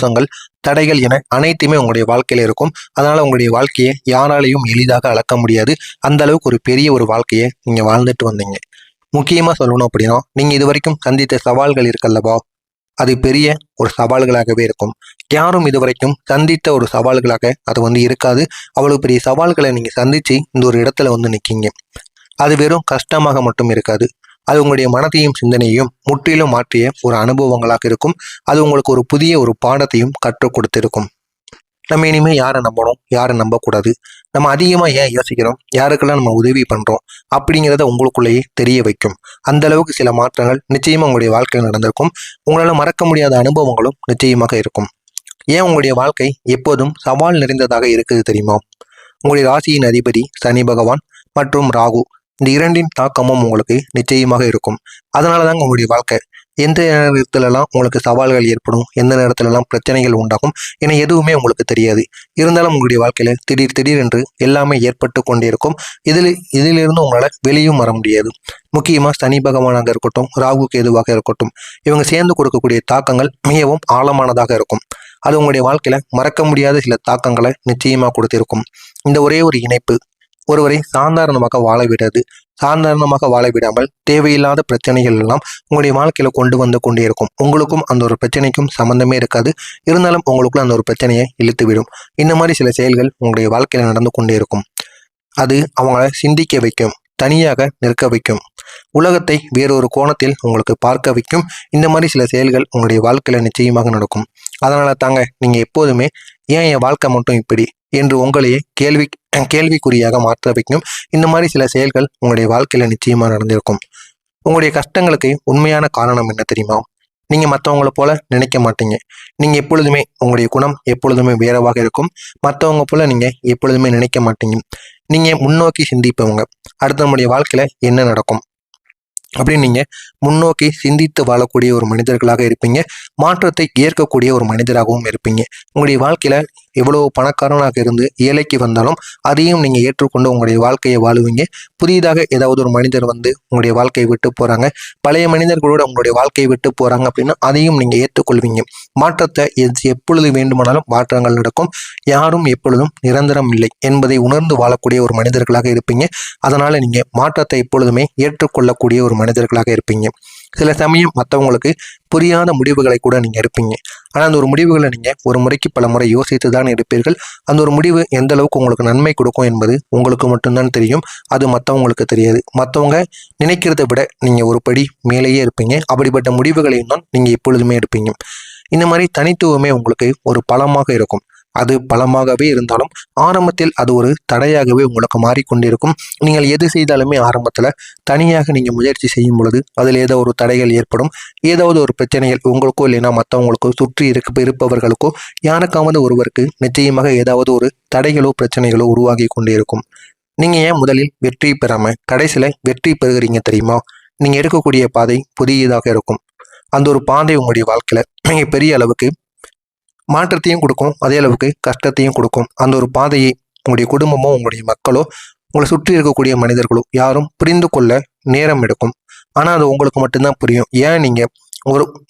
தோஷங்கள், தடைகள் என அனைத்துமே உங்களுடைய வாழ்க்கையில இருக்கும். அதனால உங்களுடைய வாழ்க்கையை யாராலையும் எளிதாக அளக்க முடியாது. அந்த அளவுக்கு ஒரு பெரிய ஒரு வாழ்க்கையை நீங்க வாழ்ந்துட்டு வந்தீங்க. முக்கியமா சொல்லணும் அப்படின்னா, நீங்க இதுவரைக்கும் சந்தித்த சவால்கள் இருக்கல்லவா, அது பெரிய ஒரு சவால்களாகவே இருக்கும். யாரும் இதுவரைக்கும் சந்தித்த ஒரு சவால்களாக அது இருக்காது. அவ்வளவு பெரிய சவால்களை நீங்க சந்திச்சு இந்த ஒரு இடத்துல நிக்கீங்க. அது வெறும் கஷ்டமாக மட்டும் இருக்காது. அது உங்களுடைய மனதையும் சிந்தனையையும் முற்றிலும் மாற்றிய ஒரு அனுபவங்களாக இருக்கும். அது உங்களுக்கு ஒரு புதிய ஒரு பாடத்தையும் கற்றுக் கொடுத்திருக்கும். நம்ம இனிமேல் யாரை நம்பணும், யாரை நம்பக்கூடாது, நம்ம அதிகமாக ஏன் யோசிக்கிறோம், யாருக்கெல்லாம் நம்ம உதவி பண்ணுறோம் அப்படிங்கிறத உங்களுக்குள்ளேயே தெரிய வைக்கும். அந்த அளவுக்கு சில மாற்றங்கள் நிச்சயமாக உங்களுடைய வாழ்க்கையில் நடந்திருக்கும். உங்களால் மறக்க முடியாத அனுபவங்களும் நிச்சயமாக இருக்கும். ஏன் உங்களுடைய வாழ்க்கை எப்போதும் சவால் நிறைந்ததாக இருக்குது தெரியுமா? உங்களுடைய ராசியின் அதிபதி சனி பகவான் மற்றும் ராகு, இந்த இரண்டின் தாக்கமும் உங்களுக்கு நிச்சயமாக இருக்கும். அதனால தாங்க உங்களுடைய வாழ்க்கை எந்த நேரத்துலலாம் உங்களுக்கு சவால்கள் ஏற்படும், எந்த நேரத்துலலாம் பிரச்சனைகள் உண்டாகும் என எதுவுமே உங்களுக்கு தெரியாது. இருந்தாலும் உங்களுடைய வாழ்க்கையில திடீர் என்று எல்லாமே ஏற்பட்டு கொண்டே இருக்கும். இதிலிருந்து உங்களால் வெளியும் வர முடியாது. முக்கியமாக சனி பகவானாக இருக்கட்டும், ராகு கேதுவாக இருக்கட்டும், இவங்க சேர்ந்து கொடுக்கக்கூடிய தாக்கங்கள் மிகவும் ஆழமானதாக இருக்கும். அது உங்களுடைய வாழ்க்கையில மறக்க முடியாத சில தாக்கங்களை நிச்சயமாக கொடுத்திருக்கும். இந்த ஒரே ஒரு இணைப்பு ஒருவரை சாதாரணமாக வாழ விடாமல் தேவையில்லாத பிரச்சனைகள் எல்லாம் உங்களுடைய வாழ்க்கையில கொண்டு கொண்டே இருக்கும். உங்களுக்கும் அந்த ஒரு பிரச்சனைக்கும் சம்பந்தமே இருக்காது. இருந்தாலும் உங்களுக்குள்ள அந்த ஒரு பிரச்சனையை இழுத்துவிடும். இந்த மாதிரி சில செயல்கள் உங்களுடைய வாழ்க்கையில நடந்து கொண்டே இருக்கும். அது அவங்கள சிந்திக்க வைக்கும், தனியாக நிற்க வைக்கும், உலகத்தை வேறொரு கோணத்தில் உங்களுக்கு பார்க்க வைக்கும். இந்த மாதிரி சில செயல்கள் உங்களுடைய வாழ்க்கையில நிச்சயமாக நடக்கும். அதனால தாங்க நீங்க எப்போதுமே ஏன் என் வாழ்க்கை மட்டும் இப்படி என்று உங்களையே கேள்விக்குறியாக மாற்ற வைக்கும். இந்த மாதிரி சில செயல்கள் உங்களுடைய வாழ்க்கையில நிச்சயமா நடந்திருக்கும். உங்களுடைய கஷ்டங்களுக்கு உண்மையான காரணம் என்ன தெரியுமா? நீங்க மற்றவங்கள போல நினைக்க மாட்டீங்க. நீங்க எப்பொழுதுமே உங்களுடைய குணம் எப்பொழுதுமே வேறவாக இருக்கும். மற்றவங்க போல நீங்க எப்பொழுதுமே நினைக்க மாட்டீங்க. நீங்க முன்னோக்கி சிந்திப்பவங்க. அடுத்த நம்முடைய வாழ்க்கையில என்ன நடக்கும் அப்படின்னு நீங்க முன்னோக்கி சிந்தித்து வாழக்கூடிய ஒரு மனிதர்களாக இருப்பீங்க. மாற்றத்தை ஏற்கக்கூடிய ஒரு மனிதராகவும் இருப்பீங்க. உங்களுடைய வாழ்க்கையில எவ்வளவு பணக்காரனாக இருந்து ஏழைக்கு வந்தாலும் அதையும் நீங்க ஏற்றுக்கொண்டு உங்களுடைய வாழ்க்கையை வாழுவீங்க. புதிதாக ஏதாவது ஒரு மனிதர் உங்களுடைய வாழ்க்கையை விட்டு போறாங்க, பழைய மனிதர்களோட உங்களுடைய வாழ்க்கையை விட்டு போறாங்க அப்படின்னா அதையும் நீங்க ஏற்றுக்கொள்வீங்க. மாற்றத்தை எப்பொழுது வேண்டுமானாலும் மாற்றங்கள் நடக்கும். யாரும் எப்பொழுதும் நிரந்தரம் இல்லை என்பதை உணர்ந்து வாழக்கூடிய ஒரு மனிதர்களாக இருப்பீங்க. அதனால நீங்க மாற்றத்தை எப்பொழுதுமே ஏற்றுக்கொள்ளக்கூடிய ஒரு மனிதர்களாக இருப்பீங்க. சில சமயம் மற்றவங்களுக்கு புரியாத முடிவுகளை கூட நீங்க எடுப்பீங்க. ஆனா அந்த ஒரு முடிவுகளை நீங்க ஒரு முறைக்கு பல முறை யோசித்து தான் எடுப்பீர்கள். அந்த ஒரு முடிவு எந்த அளவுக்கு உங்களுக்கு நன்மை கொடுக்கும் என்பது உங்களுக்கு மட்டும்தான் தெரியும். அது மற்றவங்களுக்கு தெரியாது. மற்றவங்க நினைக்கிறத விட நீங்க ஒரு படி மேலேயே இருப்பீங்க. அப்படிப்பட்ட முடிவுகளையும் தான் நீங்க எப்பொழுதுமே எடுப்பீங்க. இந்த மாதிரி தனித்துவமே உங்களுக்கு ஒரு பலமாக இருக்கும். அது பலமாகவே இருந்தாலும் ஆரம்பத்தில் அது ஒரு தடையாகவே உங்களுக்கு மாறிக்கொண்டிருக்கும். நீங்கள் எது செய்தாலுமே ஆரம்பத்தில் தனியாக நீங்கள் முயற்சி செய்யும் பொழுது அதில் ஏதோ ஒரு தடைகள் ஏற்படும். ஏதாவது ஒரு பிரச்சனைகள் உங்களுக்கோ இல்லைன்னா மற்றவங்களுக்கோ சுற்றி இருப்பவர்களுக்கோ யாருக்காவது ஒருவருக்கு நிச்சயமாக ஏதாவது ஒரு தடைகளோ பிரச்சனைகளோ உருவாகி கொண்டே இருக்கும். நீங்கள் ஏன் முதலில் வெற்றி பெறாமல் கடைசியில் வெற்றி பெறுகிறீங்க தெரியுமா? நீங்கள் எடுக்கக்கூடிய பாதை புதியதாக இருக்கும். அந்த ஒரு பாதை உங்களுடைய வாழ்க்கையில் மிகப்பெரிய அளவுக்கு மாற்றத்தையும் கொடுக்கும், அதே அளவுக்கு கஷ்டத்தையும் கொடுக்கும். அந்த ஒரு பாதையை உங்களுடைய குடும்பமோ உங்களுடைய மக்களோ உங்களை சுற்றி இருக்கக்கூடிய மனிதர்களோ யாரும் புரிந்து கொள்ள நேரம் எடுக்கும். ஆனால் அது உங்களுக்கு மட்டும்தான் புரியும். ஏன் நீங்கள்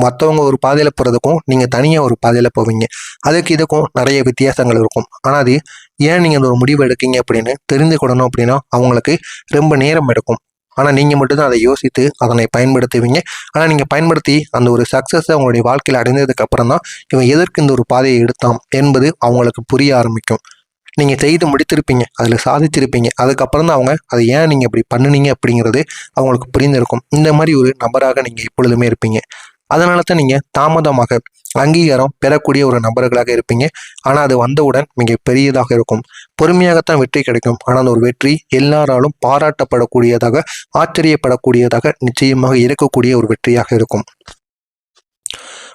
மற்றவங்க ஒரு பாதையில் போகிறதுக்கும் நீங்கள் தனியாக ஒரு பாதையில் போவீங்க, அதுக்கு இதுக்கும் நிறைய வித்தியாசங்கள் இருக்கும். ஆனால் அது ஏன் நீங்கள் அந்த ஒரு முடிவு எடுக்கீங்க அப்படின்னு தெரிந்துக்கொள்ளணும் அப்படின்னா அவங்களுக்கு ரொம்ப நேரம் எடுக்கும். ஆனால் நீங்கள் மட்டும்தான் அதை யோசித்து அதனை பயன்படுத்துவீங்க. ஆனால் நீங்கள் பயன்படுத்தி அந்த ஒரு சக்ஸஸை அவங்களுடைய வாழ்க்கையில் அடைந்ததுக்கு அப்புறம் தான் இவன் எதற்கு இந்த ஒரு பாதையை எடுத்தான் என்பது அவங்களுக்கு புரிய ஆரம்பிக்கும். நீங்கள் செய்து முடித்திருப்பீங்க, அதில் சாதிச்சிருப்பீங்க. அதுக்கப்புறம் தான் அவங்க அதை ஏன் நீங்கள் இப்படி பண்ணுனீங்க அப்படிங்கிறது அவங்களுக்கு புரிந்திருக்கும். இந்த மாதிரி ஒரு நபராக நீங்கள் எப்பொழுதுமே இருப்பீங்க. அதனால தான் நீங்கள் தாமதமாக அங்கீகாரம் பெறக்கூடிய ஒரு நபர்களாக இருப்பீங்க. ஆனால் அது வந்தவுடன் மிக பெரியதாக இருக்கும். பொறுமையாகத்தான் வெற்றி கிடைக்கும். ஆனால் அந்த ஒரு வெற்றி எல்லாராலும் பாராட்டப்படக்கூடியதாக, ஆச்சரியப்படக்கூடியதாக நிச்சயமாக இருக்கக்கூடிய ஒரு வெற்றியாக இருக்கும்.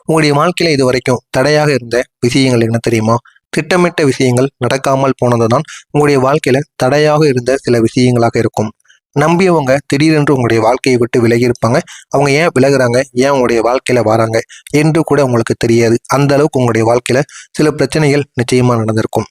உங்களுடைய வாழ்க்கையில இது வரைக்கும் தடையாக இருந்த விஷயங்கள் என்ன தெரியுமா? திட்டமிட்ட விஷயங்கள் நடக்காமல் போனதுதான் உங்களுடைய வாழ்க்கையில தடையாக இருந்த சில விஷயங்களாக இருக்கும். நம்பியவங்க திடீரென்று உங்களுடைய வாழ்க்கையை விட்டு விலகி இருப்பாங்க. அவங்க ஏன் விலகுறாங்க, ஏன் உங்களுடைய வாழ்க்கையில வராங்க என்று கூட உங்களுக்கு தெரியாது. அந்த அளவுக்கு உங்களுடைய வாழ்க்கையில சில பிரச்சனைகள் நிச்சயமா நடந்திருக்கும்.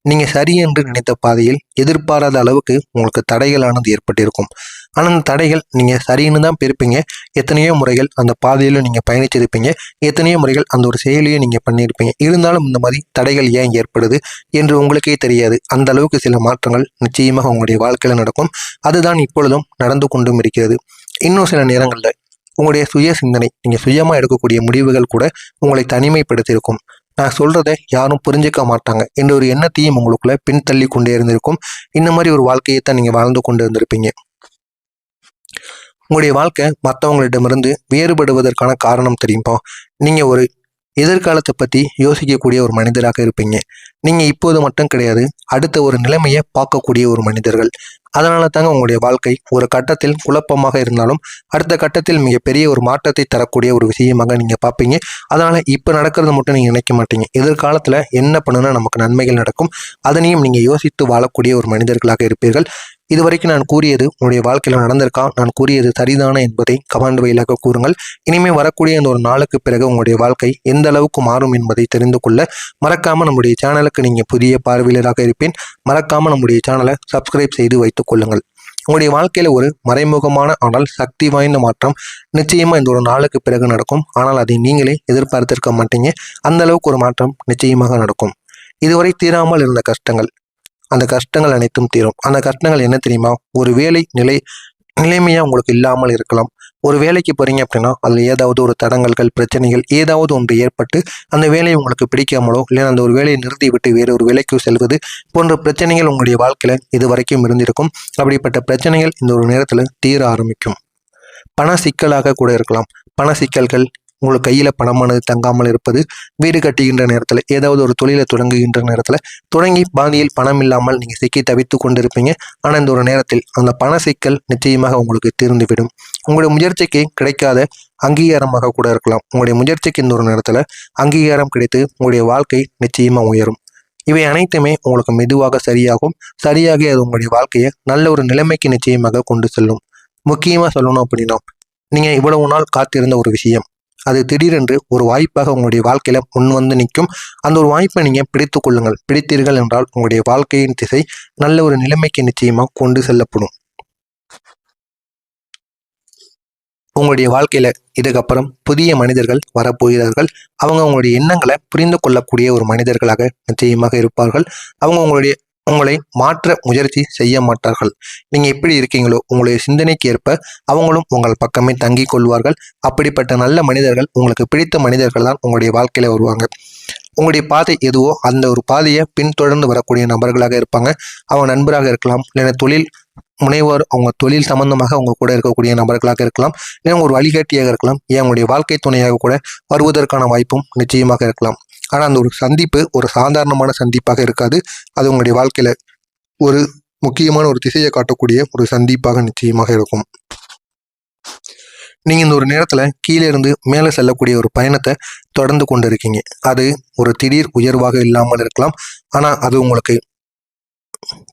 நீங்க சரி என்று நினைத்த பாதையில் எதிர்பாராத அளவுக்கு உங்களுக்கு தடைகளானது ஏற்பட்டிருக்கும். ஆனா அந்த தடைகள் நீங்க சரின்னு தான் பிரிப்பீங்க. எத்தனையோ முறைகள் அந்த பாதையில நீங்க பயணிச்சிருப்பீங்க. எத்தனையோ முறைகள் அந்த ஒரு செயலையும் நீங்க பண்ணியிருப்பீங்க. இருந்தாலும் இந்த மாதிரி தடைகள் ஏன் ஏற்படுது என்று உங்களுக்கே தெரியாது. அந்த அளவுக்கு சில மாற்றங்கள் நிச்சயமாக உங்களுடைய வாழ்க்கையில நடக்கும். அதுதான் இப்பொழுதும் நடந்து கொண்டும் இருக்கிறது. இன்னும் சில நேரங்கள்ல உங்களுடைய சுய சிந்தனை, நீங்க சுயமா எடுக்கக்கூடிய முடிவுகள் கூட உங்களை தனிமைப்படுத்தியிருக்கும். நான் சொல்றதை யாரும் புரிஞ்சுக்க மாட்டாங்க என்ற ஒரு எண்ணத்தையும் உங்களுக்குள்ள பின்தள்ளி கொண்டே இருந்திருக்கும். இந்த மாதிரி ஒரு வாழ்க்கையை தான் நீங்க வாழ்ந்து கொண்டு இருந்திருப்பீங்க. உங்களுடைய வாழ்க்கை மற்றவங்களிடமிருந்து வேறுபடுவதற்கான காரணம் தெரியுமா? நீங்க ஒரு எதிர்காலத்தை பற்றி யோசிக்கக்கூடிய ஒரு மனிதராக இருப்பீங்க. நீங்கள் இப்போது மட்டும் கிடையாது, அடுத்த ஒரு நிலைமையை பார்க்கக்கூடிய ஒரு மனிதர்கள். அதனால தாங்க உங்களுடைய வாழ்க்கை ஒரு கட்டத்தில் குழப்பமாக இருந்தாலும் அடுத்த கட்டத்தில் மிகப்பெரிய ஒரு மாற்றத்தை தரக்கூடிய ஒரு விஷயமாக நீங்கள் பார்ப்பீங்க. அதனால் இப்போ நடக்கிறத மட்டும் நீங்கள் நினைக்க மாட்டீங்க. எதிர்காலத்தில் என்ன பண்ணுனா நமக்கு நன்மைகள் நடக்கும், அதனையும் நீங்கள் யோசித்து வாழக்கூடிய ஒரு மனிதர்களாக இருப்பீர்கள். இதுவரைக்கும் நான் கூறியது உங்களுடைய வாழ்க்கையில் நடந்திருக்கா, நான் கூறியது சரிதானே என்பதை கமெண்ட் வழியாக கூறுங்கள். இனிமேல் வரக்கூடிய அந்த ஒரு நாளுக்கு பிறகு உங்களுடைய வாழ்க்கை எந்த அளவுக்கு மாறும் என்பதை தெரிந்து கொள்ள மறக்காமல் நம்முடைய சேனலுக்கு நீங்கள் புதிய பார்வையாளராக இருப்பேன். மறக்காமல் நம்முடைய சேனலை சப்ஸ்கிரைப் செய்து வைத்துக் கொள்ளுங்கள். உங்களுடைய வாழ்க்கையில ஒரு மறைமுகமான ஆனால் சக்தி வாய்ந்த மாற்றம் நிச்சயமா இந்த ஒரு நாளுக்கு பிறகு நடக்கும். ஆனால் அதை நீங்களே எதிர்பார்த்திருக்க மாட்டீங்க. அந்த அளவுக்கு ஒரு மாற்றம் நிச்சயமாக நடக்கும். இதுவரை தீராமல் இருந்த கஷ்டங்கள், அந்த கஷ்டங்கள் அனைத்தும் தீரும். அந்த கஷ்டங்கள் என்ன தெரியுமா? ஒரு வேலை நிலைமையாக உங்களுக்கு இல்லாமல் இருக்கலாம். ஒரு வேலைக்கு போகிறீங்க அப்படின்னா அதில் ஏதாவது ஒரு தடங்கல்கள், பிரச்சனைகள் ஏதாவது ஒன்று ஏற்பட்டு அந்த வேலையை உங்களுக்கு பிடிக்காமலோ இல்லை அந்த ஒரு வேலையை நிறுத்தி விட்டு வேறு ஒரு வேலைக்கு செல்வது போன்ற பிரச்சனைகள் உங்களுடைய வாழ்க்கையில் இது வரைக்கும் இருந்திருக்கும். அப்படிப்பட்ட பிரச்சனைகள் இந்த ஒரு நேரத்தில் தீர ஆரம்பிக்கும். பண சிக்கலாக கூட இருக்கலாம். பண சிக்கல்கள், உங்களுக்கு கையில் பணமானது தங்காமல் இருப்பது, வீடு கட்டுகின்ற நேரத்தில் ஏதாவது ஒரு தொழிலை தொடங்குகின்ற நேரத்தில் தொடங்கி பாதியில் பணம் இல்லாமல் நீங்கள் சிக்கி தவித்து கொண்டு இருப்பீங்க. ஆனால் இந்த ஒரு நேரத்தில் அந்த பண சிக்கல் நிச்சயமாக உங்களுக்கு தீர்ந்துவிடும். உங்களுடைய முயற்சிக்கு கிடைக்காத அங்கீகாரமாக கூட இருக்கலாம். உங்களுடைய முயற்சிக்கு இந்த ஒரு நேரத்தில் அங்கீகாரம் கிடைத்து உங்களுடைய வாழ்க்கை நிச்சயமாக உயரும். இவை அனைத்துமே உங்களுக்கு மெதுவாக சரியாகும். சரியாகி அது உங்களுடைய வாழ்க்கையை நல்ல ஒரு நிலைமைக்கு நிச்சயமாக கொண்டு செல்லும். முக்கியமாக சொல்லணும் அப்படின்னா, நீங்கள் இவ்வளவு நாள் காத்திருந்த ஒரு விஷயம் அது திடீரென்று ஒரு வாய்ப்பாக உங்களுடைய வாழ்க்கையில முன் வந்து நிற்கும். அந்த ஒரு வாய்ப்பை நீங்க பிடித்து கொள்ளுங்கள். பிடித்தீர்கள் என்றால் உங்களுடைய வாழ்க்கையின் திசை நல்ல ஒரு நிலைமைக்கு நிச்சயமா கொண்டு செல்லப்படும். உங்களுடைய வாழ்க்கையில இதுக்கப்புறம் புதிய மனிதர்கள் வரப்போகிறார்கள். அவங்க உங்களுடைய எண்ணங்களை புரிந்து கொள்ளக்கூடிய ஒரு மனிதர்களாக நிச்சயமாக இருப்பார்கள். அவங்க உங்களை மாற்ற முயற்சி செய்ய மாட்டார்கள். நீங்க எப்படி இருக்கீங்களோ உங்களுடைய சிந்தனைக்கு ஏற்ப அவங்களும் உங்கள் பக்கமே தங்கி கொள்வார்கள். அப்படிப்பட்ட நல்ல மனிதர்கள், உங்களுக்கு பிடித்த மனிதர்கள் தான் உங்களுடைய வாழ்க்கையில வருவாங்க. உங்களுடைய பாதை எதுவோ அந்த ஒரு பாதையை பின்தொடர்ந்து வரக்கூடிய நபர்களாக இருப்பாங்க. அவங்க நண்பராக இருக்கலாம், இல்லைன்னா தொழில் முனைவோர், அவங்க தொழில் சம்பந்தமாக அவங்க கூட இருக்கக்கூடிய நபர்களாக இருக்கலாம், இல்லை ஒரு வழிகாட்டியாக இருக்கலாம், ஏன் உங்களுடைய வாழ்க்கை துணையாக கூட வருவதற்கான வாய்ப்பும் நிச்சயமாக இருக்கலாம். ஆனால் அந்த ஒரு சந்திப்பு ஒரு சாதாரணமான சந்திப்பாக இருக்காது. அது உங்களுடைய வாழ்க்கையில ஒரு முக்கியமான ஒரு திசையை காட்டக்கூடிய ஒரு சந்திப்பாக நிச்சயமாக இருக்கும். நீங்க இந்த ஒரு நேரத்துல கீழே இருந்து மேலே செல்லக்கூடிய ஒரு பயணத்தை தொடர்ந்து கொண்டு இருக்கீங்க. அது ஒரு திடீர் உயர்வாக இல்லாமல் இருக்கலாம். ஆனா அது உங்களுக்கு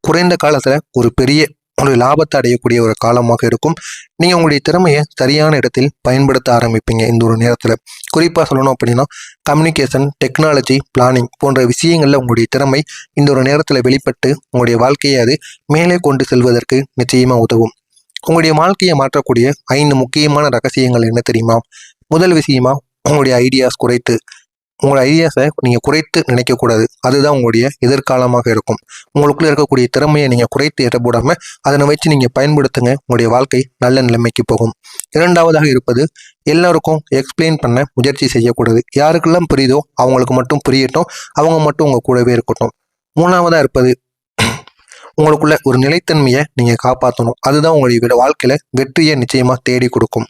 குறைந்த காலத்துல ஒரு பெரிய ஒரு லாபத்தை அடையக்கூடிய ஒரு காலமாக இருக்கும். நீங்க உங்களுடைய திறமையை சரியான இடத்தில் பயன்படுத்த ஆரம்பிப்பீங்க. இந்த ஒரு நேரத்துல குறிப்பா சொல்லணும் அப்படின்னா, கம்யூனிகேஷன், டெக்னாலஜி, பிளானிங் போன்ற விஷயங்கள்ல உங்களுடைய திறமை இந்த ஒரு நேரத்துல வெளிப்பட்டு உங்களுடைய வாழ்க்கையை அது மேலே கொண்டு செல்வதற்கு நிச்சயமா உதவும். உங்களுடைய வாழ்க்கையை மாற்றக்கூடிய 5 முக்கியமான ரகசியங்கள் என்ன தெரியுமா? முதல் விஷயமா, உங்களுடைய ஐடியாஸ் குறைத்து, உங்களோட ஐடியாஸை நீங்கள் குறைத்து நினைக்கக்கூடாது. அதுதான் உங்களுடைய எதிர்காலமாக இருக்கும். உங்களுக்குள்ளே இருக்கக்கூடிய திறமையை நீங்கள் குறைத்து எட்ட போடாமல் அதனை வச்சு நீங்கள் பயன்படுத்துங்க. உங்களுடைய வாழ்க்கை நல்ல நிலைமைக்கு போகும். இரண்டாவதாக இருப்பது, எல்லாருக்கும் எக்ஸ்பிளைன் பண்ண முயற்சி செய்யக்கூடாது. யாருக்கெல்லாம் புரியுதோ அவங்களுக்கு மட்டும் புரியட்டும், அவங்க மட்டும் உங்கள் கூடவே இருக்கட்டும். மூணாவதாக இருப்பது, உங்களுக்குள்ள ஒரு நிலைத்தன்மையை நீங்கள் காப்பாற்றணும். அதுதான் உங்களுடைய வாழ்க்கையில வெற்றியை நிச்சயமாக தேடி கொடுக்கும்.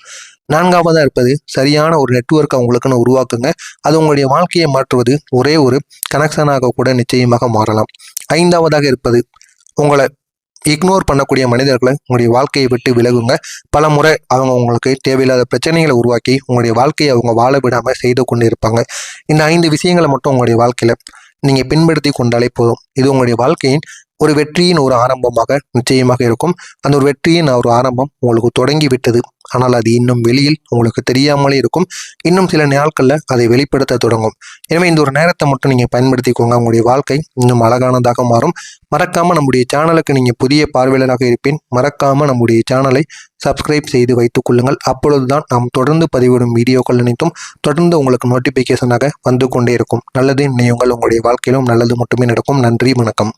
நான்காவதாக இருப்பது, சரியான ஒரு நெட்வொர்க்கை உங்களுக்குன்னு உருவாக்குங்க. அது உங்களுடைய வாழ்க்கையை மாற்றுவது ஒரே ஒரு கனெக்ஷனாக கூட நிச்சயமாக மாறலாம். ஐந்தாவதாக இருப்பது, உங்களை இக்னோர் பண்ணக்கூடிய மனிதர்களை உங்களுடைய வாழ்க்கையை விட்டு விலகுங்க. பல முறை அவங்க உங்களுக்கு தேவையில்லாத பிரச்சனைகளை உருவாக்கி உங்களுடைய வாழ்க்கையை அவங்க வாழ விடாமல் செய்து கொண்டு இருப்பாங்க. இந்த 5 விஷயங்களை மட்டும் உங்களுடைய வாழ்க்கையில நீங்கள் பின்படுத்தி கொண்டாலே போதும். இது உங்களுடைய வாழ்க்கையின் ஒரு வெற்றியின் ஒரு ஆரம்பமாக நிச்சயமாக இருக்கும். அந்த ஒரு வெற்றியின் ஒரு ஆரம்பம் உங்களுக்கு தொடங்கி விட்டது. ஆனால் அது இன்னும் வெளியில் உங்களுக்கு தெரியாமலே இருக்கும். இன்னும் சில நாட்களில் அதை வெளிப்படுத்த தொடங்கும். எனவே இந்த ஒரு நேரத்தை மட்டும் நீங்கள் பயன்படுத்திக்கோங்க. உங்களுடைய வாழ்க்கை இன்னும் அழகானதாக மாறும். மறக்காமல் நம்முடைய சேனலுக்கு நீங்கள் புதிய பார்வையாளராக இருப்பேன். மறக்காமல் நம்முடைய சேனலை சப்ஸ்கிரைப் செய்து வைத்துக் கொள்ளுங்கள். அப்பொழுதுதான் நாம் தொடர்ந்து பதிவிடும் வீடியோக்கள் அனைத்தும் தொடர்ந்து உங்களுக்கு நோட்டிஃபிகேஷனாக வந்து கொண்டே இருக்கும். நல்லது நினையுங்கள். உங்களுடைய வாழ்க்கையிலும் நல்லது மட்டுமே நடக்கும். நன்றி, வணக்கம்.